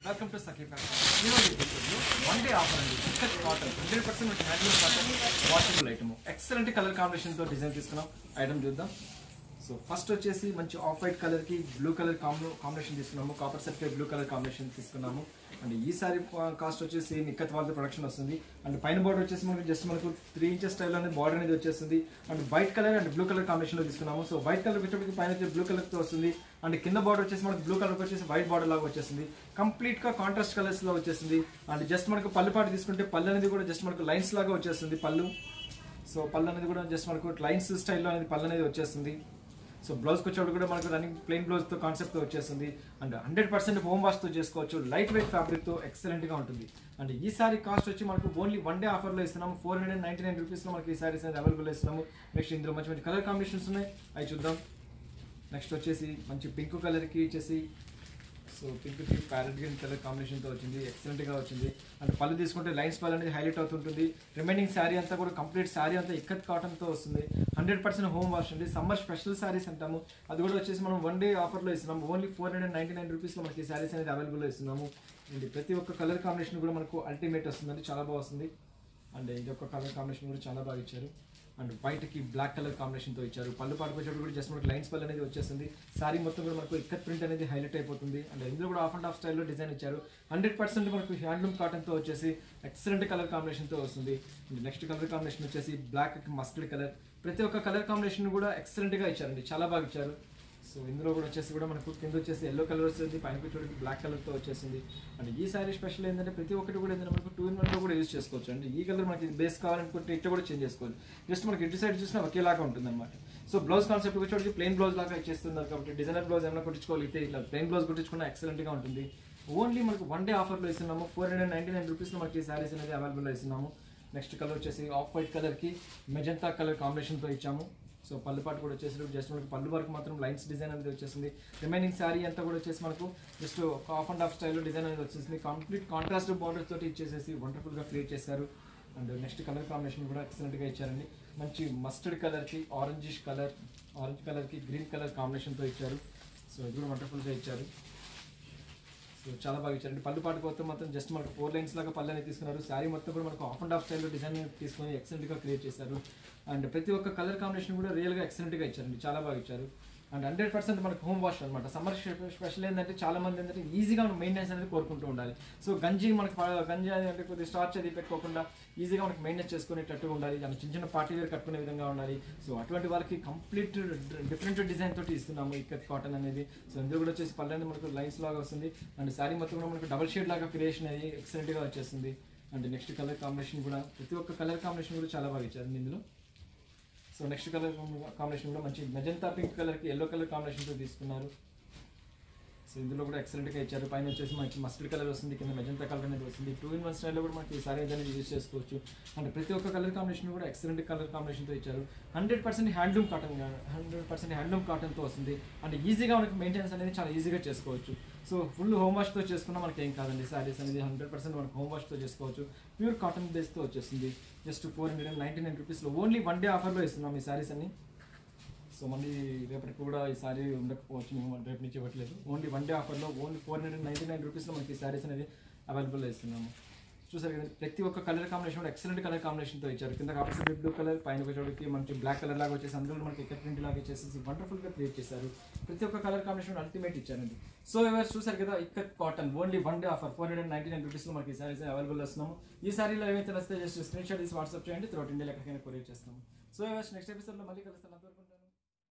Welcome to Sakhi fashion. ఈరోజు ఎపిసోడ్లో one day offer అండి. Ikat cotton 100% handloom cotton washable item. Excellent colour కాంబినేషన్తో design తీసుకున్నాం. Item చూద్దాం. సో ఫస్ట్ వచ్చేసి మంచి ఆఫ్ వైట్ కలర్కి బ్లూ కలర్ కాంబినేషన్ తీసుకున్నాము. Copper certified blue colour combination తీసుకున్నాము. అండ్ ఈ సారీ కాస్ట్ వచ్చేసి నిక్కత్ వాళ్ళ ప్రొడక్షన్ వస్తుంది. అండ్ పైన బార్డర్ వచ్చేసి మనకు 3 ఇంచెస్ స్టైల్ అనేది బార్డర్ అనేది వచ్చేస్తుంది. And white colour and blue colour కాంబినేషన్లో తీసుకున్నాము. సో వైట్ కలర్ వచ్చేటప్పటికి పైన బ్లూ కలర్తో వస్తుంది. అండ్ కింద బార్డర్ వచ్చేసి మనకు బ్లూ కలర్ వచ్చేసి వైట్ బార్డర్ లాగా వచ్చేస్తుంది. కంప్లీట్ గా కాంట్రాస్ట్ కలర్స్ లో వచ్చేస్తుంది. అండ్ జస్ట్ మనకు పళ్ళు పాటు తీసుకుంటే పళ్ళు అనేది కూడా జస్ట్ మనకు లైన్స్ లాగా వచ్చేస్తుంది పళ్ళు. సో పళ్ళు అనేది కూడా జస్ట్ మనకు లైన్స్ స్టైల్లో అనేది పళ్ళు అనేది వచ్చేస్తుంది. సో బ్లౌజ్కి వచ్చేప్పుడు కూడా మనకు రన్నింగ్ ప్లెయిన్ బ్లౌజ్తో కాన్సెప్ట్తో వచ్చేస్తుంది. అండ్ 100% హోమ్ వాష్తో చేసుకోవచ్చు. లైట్ వెయిట్ ఫ్యాబ్రిక్తో ఎక్సలెంట్గా ఉంటుంది. అండ్ ఈ సారీ కాస్ట్ వచ్చి మనకు ఓన్లీ వన్ డే ఆఫర్లో ఇస్తున్నాము. 499 రూపీస్లో మనకి ఈ సారీస్ అనేది అవైలబుల్ ఇస్తున్నాము. నెక్స్ట్ ఇందులో మంచి మంచి కలర్ కాంబినేషన్స్ ఉన్నాయి, అవి చూద్దాం. నెక్స్ట్ వచ్చేసి మంచి పింక్ కలర్కి వచ్చేసి సో పింక్కి ప్యారెట్ గ్రీన్ కలర్ కాంబినేషన్తో వచ్చింది. ఎక్సలెంట్గా వచ్చింది. అండ్ పళ్ళు తీసుకుంటే లైన్స్ పళ్ళు అనేది హైలైట్ అవుతుంటుంది. రిమైనింగ్ శారీ అంతా కూడా కంప్లీట్ శారీ అంతా ఇక్కత్ కాటన్తో వస్తుంది. 100% హోమ్ వాష్ అండి. సమ్మర్ స్పెషల్ శారీస్ అంటాము. అది కూడా వచ్చేసి మనం వన్ డే ఆఫర్లో ఇస్తున్నాము. ఓన్లీ 499 రూపీస్లో మనకి ఈ శారీస్ అనేది అవైలబుల్లో ఇస్తున్నాము. అండ్ ప్రతి ఒక్క కలర్ కాంబినేషన్ కూడా మనకు అల్టిమేట్ వస్తుందండి, చాలా బాగా వస్తుంది. అండ్ ఇది ఒక కలర్ కాంబినేషన్ కూడా చాలా బాగా ఇచ్చారు. అండ్ వైట్కి బ్లాక్ కలర్ కాంబినేషన్తో ఇచ్చారు. పళ్ళు పాటుకొచ్చేటప్పుడు కూడా జస్ట్ మనకు లైన్స్ పళ్ళు అనేది వచ్చేస్తుంది. సారీ మొత్తం కూడా మనకు ఇక్కత్ ప్రింట్ అనేది హైలైట్ అయిపోతుంది. అండ్ ఇందులో కూడా ఆఫ్ అండ్ ఆఫ్ స్టైల్లో డిజైన్ ఇచ్చారు. 100% మనకు హ్యాండ్లూమ్ కాటన్తో వచ్చేసి ఎక్సలెంట్ కలర్ కాంబినేషన్తో వస్తుంది. అండ్ నెక్స్ట్ కలర్ కాంబినేషన్ వచ్చేసి బ్లాక్ మస్టర్డ్ కలర్. ప్రతి ఒక్క కలర్ కాంబినేషన్ కూడా ఎక్సలెంట్గా ఇచ్చారండి, చాలా బాగా ఇచ్చారు. సో ఇందులో కూడా వచ్చేసి కూడా మనకు కింద వచ్చేసి ఎల్లో కలర్ వస్తుంది, పైన వచ్చేసి బ్లాక్ కలర్తో వచ్చేసింది. అండ్ ఈ సారీ స్పెషల్ ఏంటంటే ప్రతి ఒక్కటి కూడా ఏంటంటే మనకు 2-in-1 కూడా యూజ్ చేసుకోవచ్చు అండి. ఈ కలర్ మనకి బేస్ కావాలనుకుంటే ఇట్లా కూడా చేంజ్ చేసుకోవచ్చు. జస్ట్ మనకి ఇటు సైడ్ చూసినా ఒకేలాగా ఉంటుంది అనమాట. సో బ్లౌజ్ కాన్సెప్ట్ వచ్చి ప్లెయిన్ బ్లౌజ్ లాగా ఇచ్చేస్తున్నారు కాబట్టి డిజైనర్ బ్లౌజ్ ఏమైనా కుట్టించుకోవాలి, ఇట్లా ప్లెయిన్ బ్లౌజ్ కుట్టించుకున్నా ఎక్సలెంట్గా ఉంటుంది. ఓన్లీ మనకు వన్ డే ఆఫర్లో ఇస్తున్నాము. 499 రూపీస్లో మనకి ఈ సారీస్ అనేది అవైలబుల్లో ఇస్తున్నాము. నెక్స్ట్ కలర్ వచ్చేసి ఆఫ్ వైట్ కలర్కి మెజంతా కలర్ కాంబినేషన్తో ఇచ్చాము. సో పళ్ళు పాటు కూడా వచ్చేసి జస్ట్ మనకి పళ్ళు వరకు మాత్రం లైన్స్ డిజైన్ అనేది వచ్చేసింది. రిమైనింగ్ శారీ అంతా కూడా వచ్చేసి మనకు జస్ట్ ఆఫ్ అండ్ ఆఫ్ స్టైల్లో డిజైన్ అనేది వచ్చేసింది. కంప్లీట్ కాంట్రాస్ట్ బార్డర్ తోటి ఇచ్చేసేసి వండర్ఫుల్గా క్రియేట్ చేశారు. అండ్ నెక్స్ట్ కలర్ కాంబినేషన్ కూడా ఎక్సలెంట్గా ఇచ్చారండి. మంచి మస్టర్డ్ కలర్కి ఆరెంజ్ కలర్కి గ్రీన్ కలర్ కాంబినేషన్తో ఇచ్చారు. సో ఇది కూడా వండర్ఫుల్గా ఇచ్చారు. సో చాలా బాగా ఇచ్చారండి. పళ్ళు పాటు మొత్తం మాత్రం జస్ట్ మనకు 4 లైన్స్ లాగా పళ్ళు అనేది తీసుకున్నారు. శారీ మొత్తం కూడా మనకు ఆఫ్ అండ్ ఆఫ్ స్టైల్లో డిజైన్ తీసుకొని ఎక్సలెంట్గా క్రియేట్ చేశారు. అండ్ ప్రతి ఒక్క కలర్ కాంబినేషన్ కూడా రియల్గా ఎక్సలెంట్గా ఇచ్చారండి, చాలా బాగా ఇచ్చారు. అండ్ 100% మనకు హోమ్ వాష్ అనమాట. సమ్మర్ స్పెషల్ ఏంటంటే చాలా మంది ఏంటంటే ఈజీగా మెయింటెనెన్స్ అనేది కోరుకుంటూ ఉండాలి. సో గంజి అంటే కొద్దిగా స్టార్చ్ అది పెట్టుకోకుండా ఈజీగా మనకు మెయింటెనెన్స్ చేసుకునేటట్టు ఉండాలి. అండ్ చిన్న చిన్న పార్టీ వేర్ కట్టుకునే విధంగా ఉండాలి. సో అటువంటి వాళ్ళకి కంప్లీట్ డిఫరెంట్ డిజైన్ తోటి ఇస్తున్నాము ఇక్కత్ కాటన్ అనేది. సో ఇందులో కూడా వచ్చేసి పళ్ళు అనేది మనకు లైన్స్ లాగా వస్తుంది. అండ్ శారీ మొత్తం కూడా మనకు డబల్ షేడ్ లాగా క్రియేషన్ అయ్యి ఎక్సలెంట్గా వచ్చేస్తుంది. అండ్ నెక్స్ట్ కలర్ కాంబినేషన్ కూడా ప్రతి ఒక్క కలర్ కాంబినేషన్ కూడా చాలా బాగా ఇచ్చారు ఇందులో. సో నెక్స్ట్ కలర్ కాంబినేషన్ కూడా మంచి మెజంతా పింక్ కలర్కి ఎల్లో కలర్ కాంబినేషన్తో తీసుకున్నారు. సో ఇందులో కూడా ఎక్సలెంట్గా ఇచ్చారు. పైన వచ్చేసి మనకి మస్టర్డ్ కలర్ వస్తుంది, కింద మెజంతా కలర్ అనేది వస్తుంది. 2-in-1 స్టైల్లో కూడా మనకి ఈ సారీ అనేది యూజ్ చేసుకోవచ్చు. అండ్ ప్రతి ఒక్క కలర్ కాంబినేషన్ కూడా ఎక్సలెంట్ కలర్ కాంబినేషన్తో ఇచ్చారు. 100% హ్యాండ్లూమ్ కాటన్తో వస్తుంది. అండ్ ఈజీగా మనకి మెయింటెనెన్స్ అనేది చాలా ఈజీగా చేసుకోవచ్చు. సో ఫుల్ హోమ్ వాష్తో చేసుకున్నా మనకి ఏం కాదండి. సారీస్ అనేది 100% మనకు హోమ్ వాష్తో చేసుకోవచ్చు. ప్యూర్ కాటన్ బేస్తో వచ్చేస్తుంది. జస్ట్ 499 రూపీస్లో ఓన్లీ వన్ డే ఆఫర్లో ఇస్తున్నాం ఈ సారీస్ అన్ని. సో మళ్ళీ రేపటికి కూడా ఈ సారీ ఉండకపోవచ్చు, మేము రేపు నుంచి ఇవ్వట్లేదు. ఓన్లీ వన్ డే ఆఫర్లో ఓన్లీ 499 రూపీస్లో మనకి ఈ సారీస్ అనేది అవైలబుల్లో ఇస్తున్నాము. చూసారు కదా, ప్రతి ఒక్క కలర్ కాంబినేషన్ కూడా ఎక్సలెంట్ కలర్ కాంబినేషన్తో ఇచ్చారు. కింద కాపర్ బ్లూ కలర్, పైన వచ్చేటికి మనకి బ్లాక్ కలర్ లాగా వచ్చేసి అందులో మనకి ఇక్కత్ ప్రింట్ లాగా వచ్చేసి వండర్ఫుల్గా క్రియేట్ చేశారు. ప్రతి ఒక్క కలర్ కాంబినేషన్ అల్టిమేట్ ఇచ్చారండి. సో ఎవరు చూసారు కదా, ikat cotton only one day offer 499 రూపీస్లో మనకి ఈ సారీస్ అవైలబుల్ వస్తున్నాము. ఈ సారీలో ఏవైతే వస్తే జస్ట్ స్క్రీన్ షాట్ తీసి వాట్సాప్ చేయండి. త్రూఅవుట్ ఇండియాలో ఎక్కడికైనా కొరియర్ చేస్తాము. సో ఎవరు నెక్స్ట్ ఎపిసోడ్లో మళ్ళీ కలుస్తాను. అంతవరకు